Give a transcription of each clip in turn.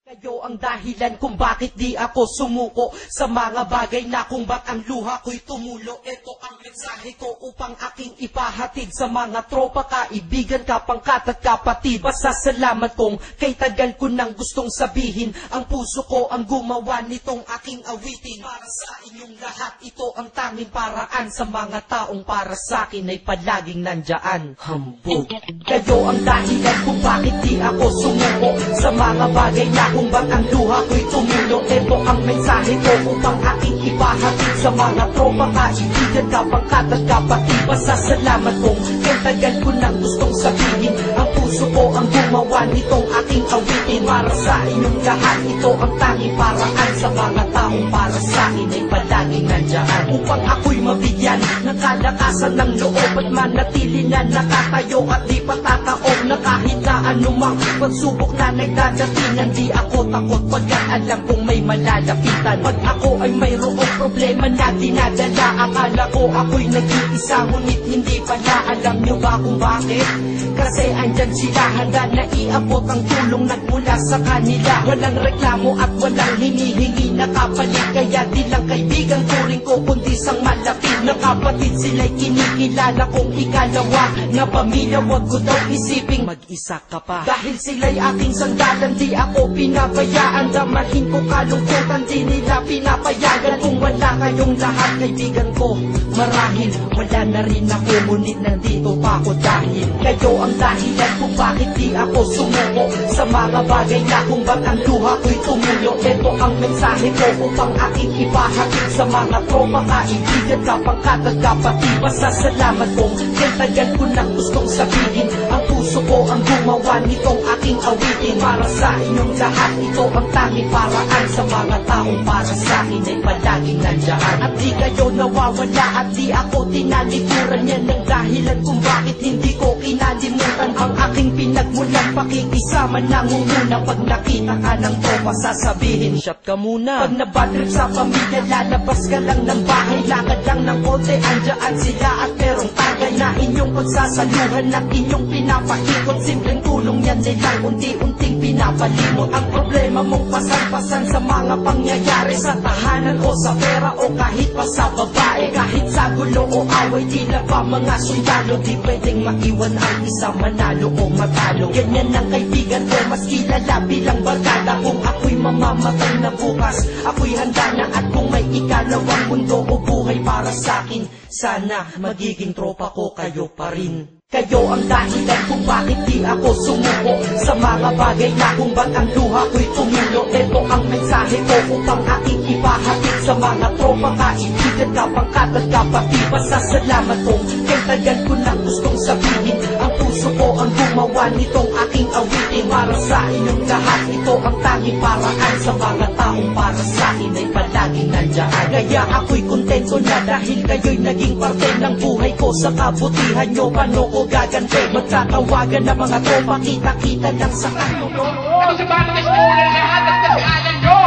Kayo ang dahilan kung bakit di ako sumuko sa mga bagay na kung ba't ang luha ko'y tumulo. Ito ang mensahe ko upang aking ipahatid sa mga tropa, kaibigan, kapangkat at kapatid. Pasasalamat kong kay tagal ko nang gustong sabihin. Ang puso ko ang gumawa nitong aking awitin. Para sa inyong lahat, ito ang tanging paraan. Sa mga taong para sa akin ay palaging nandyan. Hambog. Kayo ang dahilan kung bakit di ako sumuko sa mga bagay na kung ba't ang luha ko'y tumulo. Ito ang mensahe ko upang aking ipahatid sa mga tropa, kaibigan, kapangkat at kapatid. Pasasalamat kong kay tagal ko nang gustong sabihin. Ang puso ko ang gumawa nitong aking awitin. Para sa inyong lahat, ito ang tanging paraan. Sa mga taong para sa akin ay palaging nandyan. Upang ako'y mabigyan ng kalakasan ng loob at manatili na nakatayo at di patataob na kahit na anumang pagsubok na nagdadatingan. Di ako takot pagkat alam kong may malalapitan. Pag ako ay mayroong problema na dinadala, akala ko ako'y nag-iisa, ngunit hindi pala. Alam nyo ba kung bakit? Kasi andyan sila, handa na iabot ang tulong nagmula sa kanila. Walang reklamo at walang hinihingi na kapalit. Kaya di lang kaibigan ko rin ko kundi sang malapit na kapatid. Sila'y kinikilala kong ikalawa na pamilya. Wag ko daw isiping mag-isa ka pa. Dahil sila'y aking sandalan, di ako pinabayaan. Damahin ko kalungkutan, di nila pinapayagan. Kung wala kayong lahat kaibigan ko, marahil wala na rin ako. Ngunit nandito pa ako dahil kayo ang dahilan kung bakit di ako sumuko sa mga bagay na kung ba't ang luha ko'y tumulo. Ito ang mensahe ko upang aking ipahatid sa mga tropa, kaibigan, kapangkat at kapatid. Pasasalamat kong kay tagal ko nang gustong sabihin. Ang puso ko ang gumawa nitong aking awitin. Para sa inyong lahat, ito ang tanging paraan. Sa mga taong para sa akin ay palaging nandyan. At di kayo nawawala at di ako tinalikuran. Yan ang dahilan kung bakit hindi ko kinalimutan ang aking pinagmulan. Pakikisama nangunguna. Pag nakita ka ng tropa, sasabihin shot ka muna. Pag nabatrip sa pamilya, lalabas ka lang ng bahay. Lakad lang ng konti, andyan sila at merong tagay na inyong pagsasaluhan at inyong pinapakikot. Simpleng tulong yan nilang unti-unting pinapalimot. Ang problema mong pasan-pasan sa mga pangyayari sa tahanan o sa pera o kahit pa sa babae. Kahit sa gulo o away, tila pa mga sundalo. Di pwedeng maiwan ang isa, manalo o matalo. Ganyan ang kaibigan ko, mas kilala bilang barkada. Kung ako'y mamamatay na bukas, ako'y handa na. At kung may ikalawang mundo o buhay para sa akin, sana magiging tropa ko kayo pa rin. Kayo ang dahilan kung bakit di ako sumuko sa mga bagay na kung ba't ang luha ko'y tumulo. Ito ang mensahe ko upang aking ipahatid sa mga tropa, kaibigan, kapangkat at kapatid. Pasasalamat kong kay tagal ko nang gustong sabihin. Ang puso ko ang gumawa nitong aking awitin. Para sa inyong lahat, ito ang tanging paraan. Sa mga taong para sa akin ay palaging nandyan. Kaya ako'y kontento na dahil kayo'y naging parte ng buhay ko. Sa kabutihan nyo, paano ko gagante? Magtatawagan ng mga tropa, kita-kita lang sa kanto. Ano sa bahay na sinulan lahat at nasialan nyo?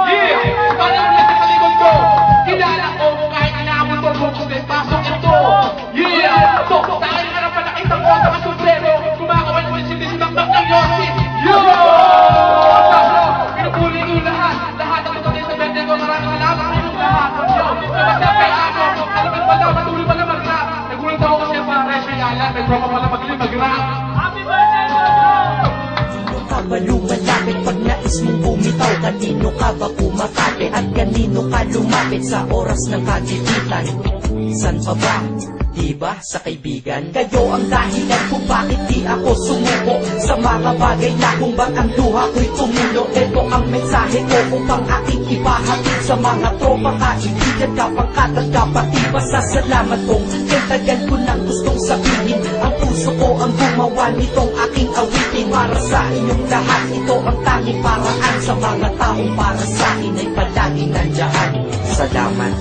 Yeah! Paano ulit sa kalikod ko? Kilala ko kahit inaabot ko kung may pasok ito. Yeah! So, sa akin harapan nakita ko ang mga sombrero. Kumakawan ko yung sinisibakbak ng Yossi. Yo! Pinupuli ko lahat. Lahat ang tutuloy sa bende ko. Maraming salamat sa inyong lahat. Yo! Kapag ano, talagang pala, patuloy pala mag-rap. Nagulat ako kasi ang pare siya yalan. May tropa pala magaling mag-rap. Happy birthday, Lolo! Malumapit pag nais mong bumitaw. Kanino ka ba kumakate at kanino ka lumapit sa oras ng kagipitan? San pa ba? Diba sa kaibigan? Kayo ang dahilan kung bakit di ako sumuko sa mga bagay na kung ba't ang luha ko'y tumulo. Ito ang mensahe ko upang aking ipahatid sa mga tropa, kaibigan, kapangkat at kapatid. Pasasalamat kong kay tagal ko nang gustong sabihin. Ang puso ko ang gumawa nitong aking awitin. Para sa inyong lahat, ito ang tanging paraan. Sa mga taong para sa akin ay palaging nandyan. Salamat.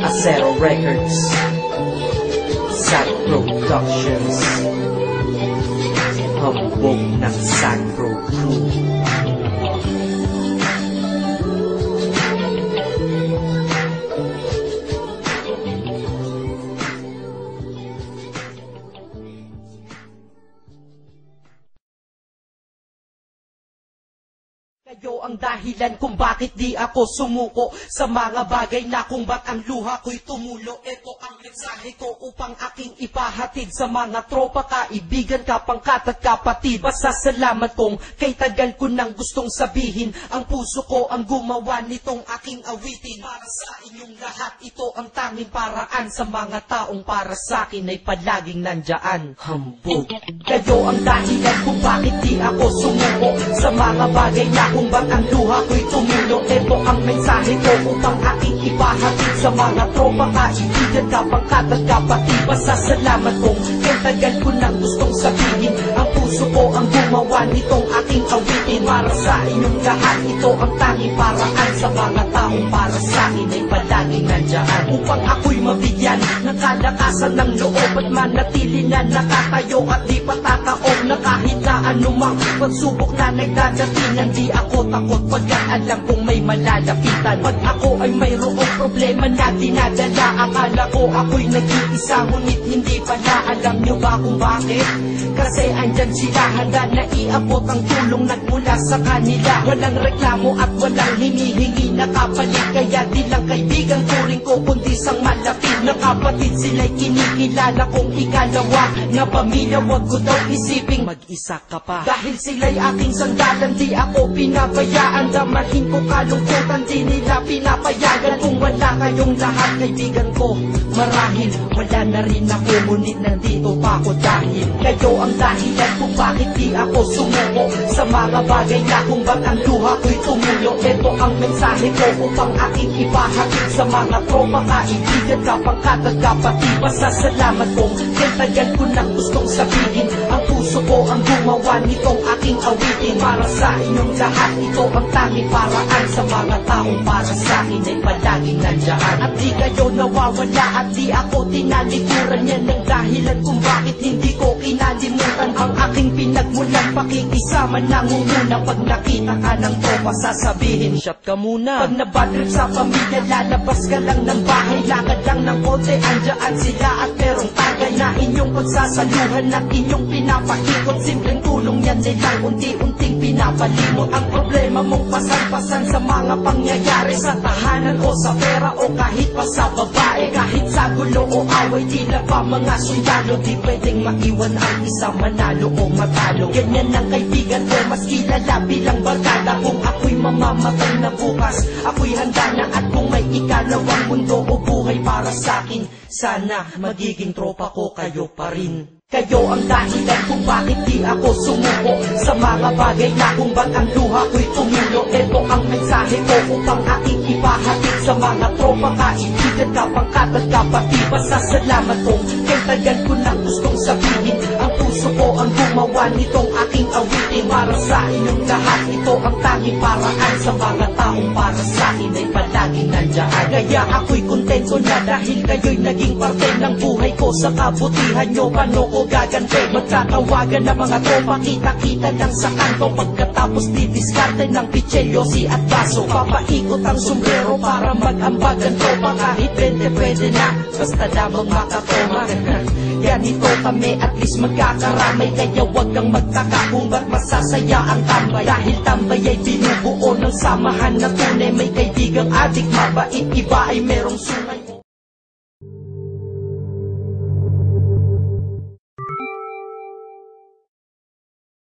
Acero Records, Sad Productions, hambog ng Sad Pro Crew. Kayo ang dahilan kung bakit di ako sumuko sa mga bagay na kung ba't ang luha ko'y tumulo. Ito ang mensahe ko upang aking ipahatid sa mga tropa, kaibigan, kapangkat at kapatid. Pasasalamat kong kay tagal ko nang gustong sabihin, ang puso ko ang gumawa nitong aking awitin. Para sa inyong lahat, ito ang tanging paraan sa mga taong para sa akin ay palaging nandyan. Hambog. Kayo ang dahilan kung bakit di ako sumuko sa mga bagay na kung ba't ang luha ko'y tumulo. Ito ang mensahe ko upang aking ipahatid sa mga tropa, kaibigan, kapangkat at kapatid. Pasasalamat kong kay tagal ko nang gustong sabihin, ang puso ko ang gumawa nitong aking awitin. Para sa inyong lahat, ito ang tanging paraan sa mga taong para sa akin ay palaging nandyan. Upang ako'y mabigyan ng kalakasan ng loob at manatili na nakatayo at di patataob na kahit na anumang pagsubok na nagdadatingan. Di ako takot pagkat alam kong may malalapitan. Pag ako ay mayroong problema na dinadala, akala ko ako'y nag-iisa, ngunit hindi pala. Alam nyo ba kung bakit? Kasi andyan sila, handa na iabot ang tulong nagmula sa kanila. Walang reklamo at walang hinihingi na kapalit, kaya di lang kaibigan turing ko kundi sang malapit na kapatid. Sila'y kinikilala kong ikalawa na pamilya, wag ko daw isiping mag-isa ka pa. Dahil sila'y aking sandalan, di ako pinabayaan. Damahin ko kalungkutan, di nila pinapayagan. Kung wala kayong lahat kaibigan ko, marahil wala na rin ako, ngunit nandito pa ako dahil kayo ang dahilan kung bakit di ako sumuko sa mga bagay na kung ba't ang luha ko'y tumulo. Ito ang mensahe ko upang aking ipahatid sa mga tropa, kaibigan, kapangkat at kapatid. Pasasalamat kong kay tagal ko nang gustong sabihin, ang puso ko ang gumawa nitong aking awitin. Para sa inyong lahat, ito ang tanging paraan sa mga taong para sa akin ay palaging nandyan. At di kayo nawawala at di ako tinalikuran, yan ang dahilan kung bakit hindi ko kinalimutan ang aking pinagmulan. Pakikisama nangunguna pag nakita ka ng tropa, sasabihin shot ka muna. Pag nabadrip sa pamilya, lalabas ka lang ng bahay, lakad lang ng konti, andyan sila at merong tagay na inyong pagsasaluhan at inyong pinapaikot. Simpleng tulong yan nilang unti-unting pinapalimot ang problema mong pasan-pasan sa mga pangyayari sa tahanan o sa pera o kahit pa sa babae. Kahit sa gulo o away, tila pa mga sundalo, di pwedeng maiwan ang isa, manalo o matalo. Ganyan ang kaibigan ko, mas kilala bilang barkada. Kung ako'y mamamatay na bukas, ako'y handa na. At kung may ikalawang mundo o buhay para sa akin, sana magiging tropa ko kayo pa rin. Kayo ang dahilan kung bakit di ako sumuko sa mga bagay na kung ba't ang luha ko'y tumulo. Ito ang mensahe ko upang aking ipahatid sa mga tropa, kaibigan, kapangkat at kapatid. Pasasalamat kong kay tagal ko nang gustong sabihin, ang puso ko ang gumawa nitong aking awitin. Para sa inyong lahat, ito ang tanging paraan sa mga taong para sa akin ay palaging nandyan. Kaya ako'y kontento na dahil kayo'y naging parte ng buhay ko. Sa kabutihan nyo, paano ko gagante? Magkatawagan na mga tropa, kita-kita lang sa kanto. Pagkatapos didiskarte ng pitselyosi at baso, papaikot ang sombrero para mag-ambag ang tropa. Kahit 20 pwede na, basta lamang makatoma. Ganito kami, at least magkakaramay. Kaya wag kang magtaka kung ba't masasaya ang tambay. Dahil tambay ay binubuo ng samahan na tunay. May kaibigang adik, mabait, iba ay merong sungay.